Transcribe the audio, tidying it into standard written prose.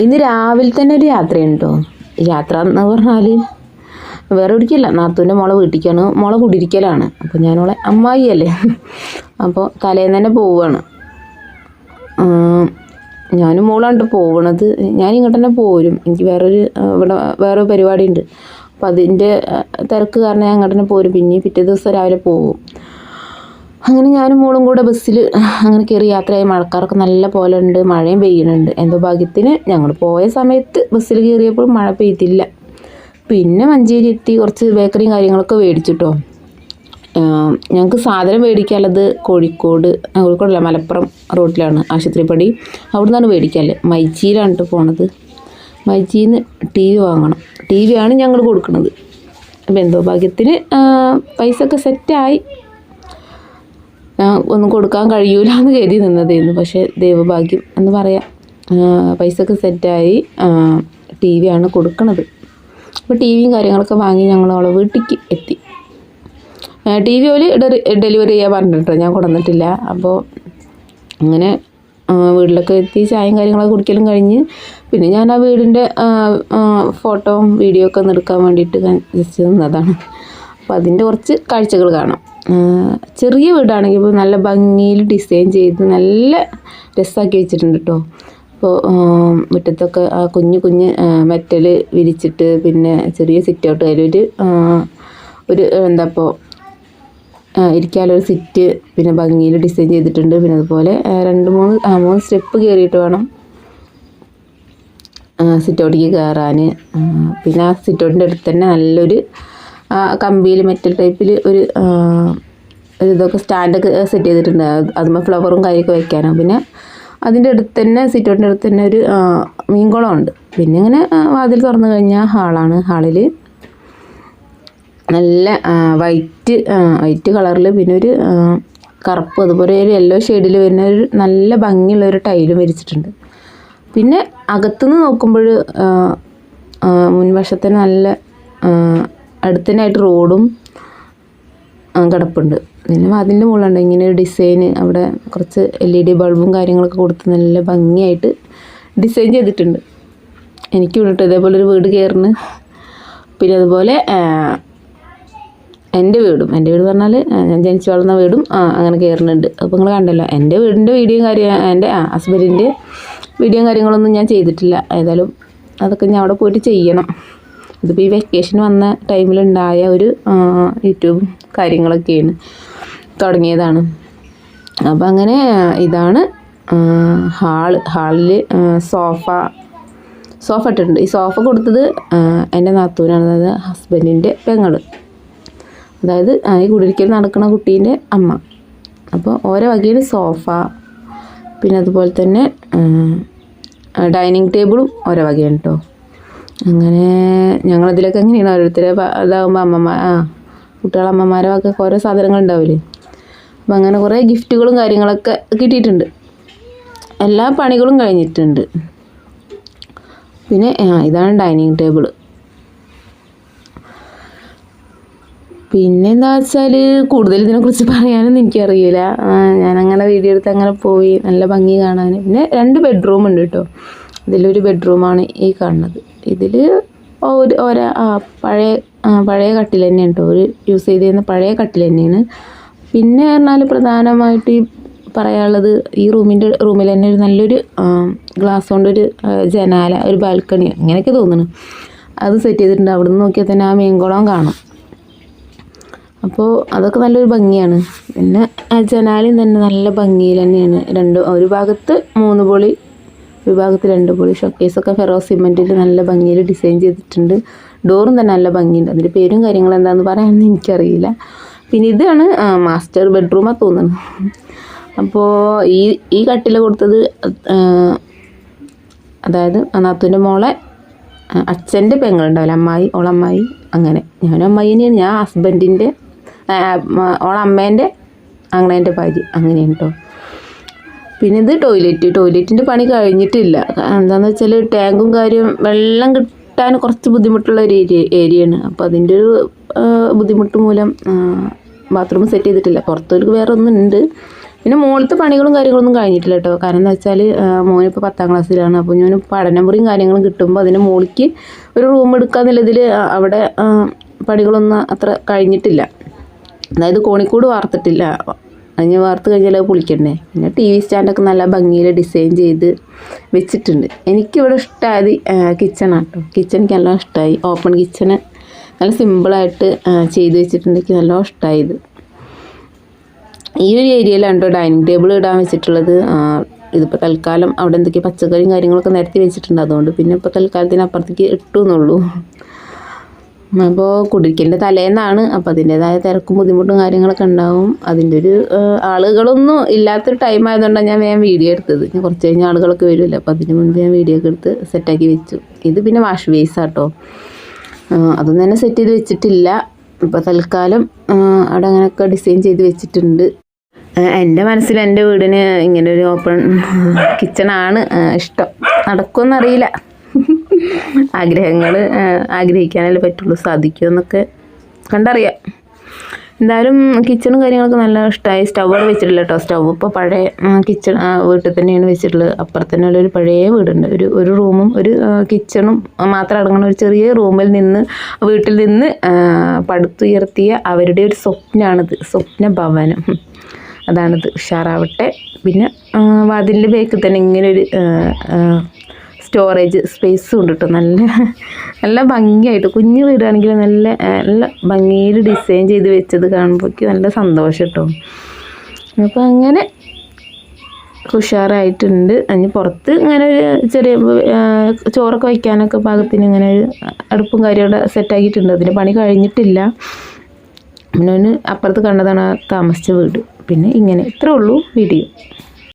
ഇന്ന് രാവിലെ തന്നെ ഒരു യാത്രയുണ്ടോ. യാത്ര എന്ന് പറഞ്ഞാൽ വേറെ എവിടേക്കല്ല, നാത്തൂൻ്റെ മോളെ വീട്ടിലേക്കാണ്. മോളെ കുടിയിരിക്കലാണ്. അപ്പോൾ ഞാനോളെ അമ്മായിയല്ലേ, അപ്പോൾ തലേന്ന് തന്നെ പോവുകയാണ്. ഞാനും മോളാണ് പോവണത്. ഞാൻ ഇങ്ങോട്ട് തന്നെ പോരും. എനിക്ക് വേറൊരു പരിപാടി ഉണ്ട്. അപ്പോൾ അതിൻ്റെ തിരക്ക് കാരണം ഞാൻ അങ്ങോട്ട് തന്നെ പോരും. പിന്നെ പിറ്റേ ദിവസം രാവിലെ പോവും. അങ്ങനെ ഞാനും മോളും കൂടെ ബസ്സിൽ അങ്ങനെ കയറി യാത്രയായി. മഴക്കാറൊക്കെ നല്ല പോലെ ഉണ്ട്, മഴയും പെയ്യുന്നുണ്ട്. എന്തോ ഭാഗ്യത്തിന് ഞങ്ങൾ പോയ സമയത്ത് ബസ്സിൽ കയറിയപ്പോൾ മഴ പെയ്തില്ല. പിന്നെ മഞ്ചേരി എത്തി കുറച്ച് ബേക്കറിയും കാര്യങ്ങളൊക്കെ മേടിച്ചിട്ടോ. ഞങ്ങൾക്ക് സാധനം മേടിക്കാനുള്ളത് കോഴിക്കോടല്ല, മലപ്പുറം റോട്ടിലാണ് ആശുപത്രിപ്പടി. അവിടെ നിന്നാണ് മേടിക്കാനുള്ളത്. മൈജിയിലാണ് പോണത്. മൈജിയിൽ നിന്ന് ടി വി വാങ്ങണം. ടി വിയാണ് ഞങ്ങൾ കൊടുക്കുന്നത്. അപ്പോൾ എന്തോ ഭാഗ്യത്തിന് പൈസ ഒക്കെ സെറ്റായി. ഒന്നും കൊടുക്കാൻ കഴിയൂല എന്ന് കരുതി നിന്നതായിരുന്നു. പക്ഷേ ദൈവഭാഗ്യം എന്ന് പറയാം, പൈസ ഒക്കെ സെറ്റായി. ടി വിയാണ് കൊടുക്കണത്. അപ്പോൾ ടി വിയും കാര്യങ്ങളൊക്കെ വാങ്ങി ഞങ്ങൾ അവളെ വീട്ടിലേക്ക് എത്തി. ടി വി ഓല് ഡെലിവറി ചെയ്യാൻ പറഞ്ഞിട്ടോ, ഞാൻ കൊണ്ടുവന്നിട്ടില്ല. അപ്പോൾ അങ്ങനെ വീട്ടിലൊക്കെ എത്തി ചായയും കാര്യങ്ങളൊക്കെ കുടിക്കലും കഴിഞ്ഞ് പിന്നെ ഞാൻ ആ വീടിൻ്റെ ഫോട്ടോയും വീഡിയോ ഒക്കെ ഒന്ന് എടുക്കാൻ വേണ്ടിയിട്ട് ജസ്റ്റ് നിന്നതാണ്. അപ്പോൾ അതിൻ്റെ കുറച്ച് കാഴ്ചകൾ കാണാം. ചെറിയ വീടാണെങ്കിൽ ഇപ്പോൾ നല്ല ഭംഗിയിൽ ഡിസൈൻ ചെയ്ത് നല്ല രസമാക്കി വെച്ചിട്ടുണ്ട് കേട്ടോ. അപ്പോൾ മുറ്റത്തൊക്കെ കുഞ്ഞ് മെറ്റൽ വിരിച്ചിട്ട് പിന്നെ ചെറിയ സിറ്റ് ഔട്ട് ഒരു എന്താ ഇപ്പോൾ ഇരിക്കാനൊരു സിറ്റ് പിന്നെ ഭംഗിയിൽ ഡിസൈൻ ചെയ്തിട്ടുണ്ട്. പിന്നെ അതുപോലെ 3 സ്റ്റെപ്പ് കയറിയിട്ട് വേണം സിറ്റ് ഔട്ടിലേക്ക് കയറാൻ. പിന്നെ ആ സിറ്റ് ഔട്ടിൻ്റെ അടുത്ത് തന്നെ നല്ലൊരു കമ്പിയിൽ മെറ്റൽ ടൈപ്പിൽ ഒരു ഇതൊക്കെ സ്റ്റാൻഡൊക്കെ സെറ്റ് ചെയ്തിട്ടുണ്ട്. അതുമ്പോൾ ഫ്ലവറും കാര്യമൊക്കെ വെക്കാനാണ്. പിന്നെ അതിൻ്റെ അടുത്ത് തന്നെ സിറ്റ് ഔട്ടിൻ്റെ അടുത്ത് തന്നെ ഒരു മീൻകുളമുണ്ട്. പിന്നെ ഇങ്ങനെ വാതിൽ തുറന്നു കഴിഞ്ഞാൽ ഹാളാണ്. ഹാളിൽ നല്ല വൈറ്റ് കളറിൽ പിന്നെ ഒരു കറുപ്പ് അതുപോലെ ഒരു യെല്ലോ ഷെയ്ഡിൽ വരുന്ന ഒരു നല്ല ഭംഗിയുള്ള ഒരു ടൈലും വിരിച്ചിട്ടുണ്ട്. പിന്നെ അകത്തുനിന്ന് നോക്കുമ്പോൾ മുൻവശത്തിന് നല്ല അടുത്തനായിട്ട് റോഡും കിടപ്പുണ്ട്. പിന്നെ അതിൻ്റെ മുകളിലുണ്ട് ഇങ്ങനെ ഒരു ഡിസൈന്. അവിടെ കുറച്ച് LED ബൾബും കാര്യങ്ങളൊക്കെ കൊടുത്ത് നല്ല ഭംഗിയായിട്ട് ഡിസൈൻ ചെയ്തിട്ടുണ്ട്. എനിക്ക് വേണ്ടിയിട്ട് ഇതേപോലെ ഒരു വീട് കയറുന്നു. പിന്നെ അതുപോലെ എൻ്റെ വീട് പറഞ്ഞാൽ ഞാൻ ജനിച്ചു വളർന്ന വീടും അങ്ങനെ കയറുന്നുണ്ട്. അപ്പോൾ നിങ്ങൾ കണ്ടല്ലോ, എൻ്റെ വീടിൻ്റെ വീഡിയോയും എൻ്റെ ഹസ്ബൻഡിൻ്റെ വീഡിയോയും കാര്യങ്ങളൊന്നും ഞാൻ ചെയ്തിട്ടില്ല. ഏതായാലും അതൊക്കെ ഞാൻ അവിടെ പോയിട്ട് ചെയ്യണം. ഇതിപ്പോൾ ഈ വെക്കേഷൻ വന്ന ടൈമിലുണ്ടായ ഒരു യൂട്യൂബും കാര്യങ്ങളൊക്കെയാണ് തുടങ്ങിയതാണ്. അപ്പോൾ അങ്ങനെ ഇതാണ് ഹാളിൽ സോഫ ഇട്ടിട്ടുണ്ട്. ഈ സോഫ കൊടുത്തത് എൻ്റെ നാത്തൂനാണ്, അതായത് ഹസ്ബൻഡിൻ്റെ പെങ്ങൾ, അതായത് ഈ കുടിയിരിക്കൽ നടക്കുന്ന കുട്ടീൻ്റെ അമ്മ. അപ്പോൾ ഓരോ വകയിൽ സോഫ പിന്നെ അതുപോലെ തന്നെ ഡൈനിങ് ടേബിളും ഓരോ വകയാണ് കേട്ടോ. അങ്ങനെ ഞങ്ങളതിലൊക്കെ എങ്ങനെയാണ് ഓരോരുത്തരെ ഇതാകുമ്പോൾ കുട്ടികളമ്മമാരെ ഒക്കെ ഓരോ സാധനങ്ങൾ ഉണ്ടാവില്ലേ. അപ്പോൾ അങ്ങനെ കുറേ ഗിഫ്റ്റുകളും കാര്യങ്ങളൊക്കെ കിട്ടിയിട്ടുണ്ട്. എല്ലാ പണികളും കഴിഞ്ഞിട്ടുണ്ട്. പിന്നെ ഇതാണ് ഡൈനിങ് ടേബിൾ. പിന്നെ എന്താ വെച്ചാൽ കൂടുതൽ ഇതിനെക്കുറിച്ച് പറയാനൊന്നും എനിക്കറിയില്ല. ഞാനങ്ങനെ വീഡിയോ എടുത്ത് അങ്ങനെ പോയി, നല്ല ഭംഗി കാണാൻ. പിന്നെ 2 ബെഡ്റൂം ഉണ്ട് കേട്ടോ. ഇതിലൊരു ബെഡ്റൂമാണ് ഈ കാണുന്നത്. ഇതിൽ പഴയ കട്ടിൽ തന്നെയാണ് കേട്ടോ, ഒരു യൂസ് ചെയ്തിരുന്ന പഴയ കട്ടിൽ തന്നെയാണ്. പിന്നെ പറഞ്ഞാൽ പ്രധാനമായിട്ട് ഈ പറയാനുള്ളത് ഈ റൂമിൽ തന്നെ ഒരു നല്ലൊരു ഗ്ലാസ് കൊണ്ടൊരു ജനാല, ഒരു ബാൽക്കണി അങ്ങനെയൊക്കെ തോന്നുന്നു, അത് സെറ്റ് ചെയ്തിട്ടുണ്ട്. അവിടെ നിന്ന് നോക്കിയാൽ തന്നെ ആ മീൻകുളം കാണാം. അപ്പോൾ അതൊക്കെ നല്ലൊരു ഭംഗിയാണ്. പിന്നെ ജനാലയും തന്നെ നല്ല ഭംഗിയിൽ തന്നെയാണ്. ഒരു ഭാഗത്ത് 3 പൊളി, ഒരു ഭാഗത്ത് 2 പൊളി. ഷോക്കേസൊക്കെ ഫെറോ സിമെൻറ്റിൽ നല്ല ഭംഗിയിൽ ഡിസൈൻ ചെയ്തിട്ടുണ്ട്. ഡോറും തന്നെ നല്ല ഭംഗിയുണ്ട്. അതിൻ്റെ പേരും കാര്യങ്ങളും എന്താണെന്ന് പറയാനൊന്നും എനിക്കറിയില്ല. പിന്നെ ഇതാണ് മാസ്റ്റർ ബെഡ്റൂമാണ് തോന്നുന്നത്. അപ്പോൾ ഈ കട്ടിൽ കൊടുത്തത് അതായത് നാത്തൂൻ്റെ മോളെ അച്ഛൻ്റെ പെങ്ങളുണ്ടാവില്ല, ഓളമ്മായി. അങ്ങനെ ഞാനും അമ്മായി തന്നെയാണ്. ഞാൻ ഹസ്ബൻഡിൻ്റെ ഓളമ്മേൻ്റെ അങ്ങനേൻ്റെ ഭാര്യ, അങ്ങനെയാണ് കേട്ടോ. പിന്നെ ഇത് ടോയ്ലറ്റിൻ്റെ പണി കഴിഞ്ഞിട്ടില്ല. എന്താണെന്ന് വെച്ചാൽ ടാങ്കും കാര്യം വെള്ളം കിട്ടാൻ കുറച്ച് ബുദ്ധിമുട്ടുള്ള ഒരു ഏരിയയാണ്. അപ്പോൾ അതിൻ്റെ ഒരു ബുദ്ധിമുട്ട് മൂലം ബാത്റൂം സെറ്റ് ചെയ്തിട്ടില്ല. പുറത്തൊരു വേറെ ഒന്നുണ്ട്, പിന്നെ മുകളിലത്തെ പണികളും കാര്യങ്ങളൊന്നും കഴിഞ്ഞിട്ടില്ല കേട്ടോ. കാരണം എന്താ വെച്ചാൽ മോനിപ്പോൾ 10ാം ക്ലാസ്സിലാണ്. അപ്പോൾ ഞാൻ പഠനമുറിയും കാര്യങ്ങളും കിട്ടുമ്പോൾ അതിന് മുകളിലേക്ക് ഒരു റൂം എടുക്കാന്നുള്ളതിൽ അവിടെ പണികളൊന്നും അത്ര കഴിഞ്ഞിട്ടില്ല. അതായത് കോണിക്കൂട് വാർത്തിട്ടില്ല. അതിന് വാർത്ത് കഴിഞ്ഞാൽ അത് പൊളിക്കണ്ടേ. പിന്നെ ടി വി സ്റ്റാൻഡൊക്കെ നല്ല ഭംഗിയിൽ ഡിസൈൻ ചെയ്ത് വെച്ചിട്ടുണ്ട്. എനിക്കിവിടെ ഇഷ്ടമായത് കിച്ചണാണ് കേട്ടോ. കിച്ചൺ എനിക്ക് നല്ല ഇഷ്ടമായി. ഓപ്പൺ കിച്ചണ് നല്ല സിമ്പിളായിട്ട് ചെയ്ത് വെച്ചിട്ടുണ്ട്. എനിക്ക് നല്ല ഇഷ്ടമായത്. ഈ ഒരു ഏരിയയിലാണ് കേട്ടോ ഡൈനിങ് ടേബിൾ ഇടാൻ വെച്ചിട്ടുള്ളത്. ഇതിപ്പോൾ തൽക്കാലം അവിടെ എന്തൊക്കെയോ പച്ചക്കറിയും കാര്യങ്ങളൊക്കെ നിരത്തി വെച്ചിട്ടുണ്ട്. അതുകൊണ്ട് പിന്നെ ഇപ്പോൾ തൽക്കാലത്തിന് അപ്പുറത്തേക്ക് ഇട്ടു എന്നുള്ളൂ. അപ്പോൾ കുടിരിക്കലിൻ്റെ തലേന്നാണ്. അപ്പോൾ അതിൻ്റേതായ തിരക്കും ബുദ്ധിമുട്ടും കാര്യങ്ങളൊക്കെ ഉണ്ടാവും. അതിൻ്റെ ഒരു ആളുകളൊന്നും ഇല്ലാത്തൊരു ടൈം ആയതുകൊണ്ടാണ് ഞാൻ വേഗം വീഡിയോ എടുത്തത്. ഞാൻ കുറച്ച് കഴിഞ്ഞ് ആളുകളൊക്കെ വരുമല്ലോ. അപ്പോൾ അതിന് മുൻപ് ഞാൻ വീഡിയോ ഒക്കെ എടുത്ത് സെറ്റാക്കി വെച്ചു. ഇത് പിന്നെ വാഷ് ബേസാട്ടോ. അതൊന്നും തന്നെ സെറ്റ് ചെയ്ത് വെച്ചിട്ടില്ല. ഇപ്പോൾ തൽക്കാലം അവിടെ അങ്ങനെയൊക്കെ ഡിസൈൻ ചെയ്ത് വെച്ചിട്ടുണ്ട്. എൻ്റെ മനസ്സിൽ എൻ്റെ വീടിന് ഇങ്ങനെ ഒരു ഓപ്പൺ കിച്ചണാണ് ഇഷ്ടം. നടക്കുമെന്നറിയില്ല. ആഗ്രഹങ്ങൾ ആഗ്രഹിക്കാനല്ലേ പറ്റുള്ളൂ. സാധിക്കുമെന്നൊക്കെ കണ്ടറിയാം. എന്തായാലും കിച്ചണും കാര്യങ്ങളൊക്കെ നല്ല ഇഷ്ടമായി. സ്റ്റവ് അവിടെ വെച്ചിട്ടില്ല കേട്ടോ. സ്റ്റവ് ഇപ്പോൾ പഴയ കിച്ചൺ വീട്ടിൽ തന്നെയാണ് വെച്ചിട്ടുള്ളത്. അപ്പുറത്ത് തന്നെ ഒരു പഴയ വീടുണ്ട്. ഒരു റൂമും ഒരു കിച്ചണും മാത്രം അടങ്ങുന്ന ഒരു ചെറിയ റൂമിൽ നിന്ന് വീട്ടിൽ നിന്ന് പടുത്തുയർത്തിയ അവരുടെ ഒരു സ്വപ്നമാണിത്. സ്വപ്ന ഭവനം അതാണിത്. ഉഷാറാവട്ടെ. പിന്നെ വാതിലിൻ്റെ ബേക്കിൽ തന്നെ ഇങ്ങനൊരു സ്റ്റോറേജ് സ്പേസും ഉണ്ട് കേട്ടോ. നല്ല ഭംഗിയായിട്ട് കുഞ്ഞു വീടാണെങ്കിൽ നല്ല ഭംഗിയിൽ ഡിസൈൻ ചെയ്ത് വെച്ചത് കാണുമ്പോഴേക്ക് നല്ല സന്തോഷം കേട്ടോ. അപ്പോൾ അങ്ങനെ ഉഷാറായിട്ടുണ്ട്. അതിന് പുറത്ത് ഇങ്ങനെ ഒരു ചെറിയ ചോറൊക്കെ വയ്ക്കാനൊക്കെ പാകത്തിന് ഇങ്ങനെ ഒരു അടുപ്പും കാര്യമൊക്കെ സെറ്റാക്കിയിട്ടുണ്ട്. അതിന് പണി കഴിഞ്ഞിട്ടില്ല. പിന്നെ അപ്പുറത്ത് കണ്ടതാണ് താമസിച്ച വീട്. പിന്നെ ഇങ്ങനെ ഇത്രേ ഉള്ളൂ വീഡിയോ.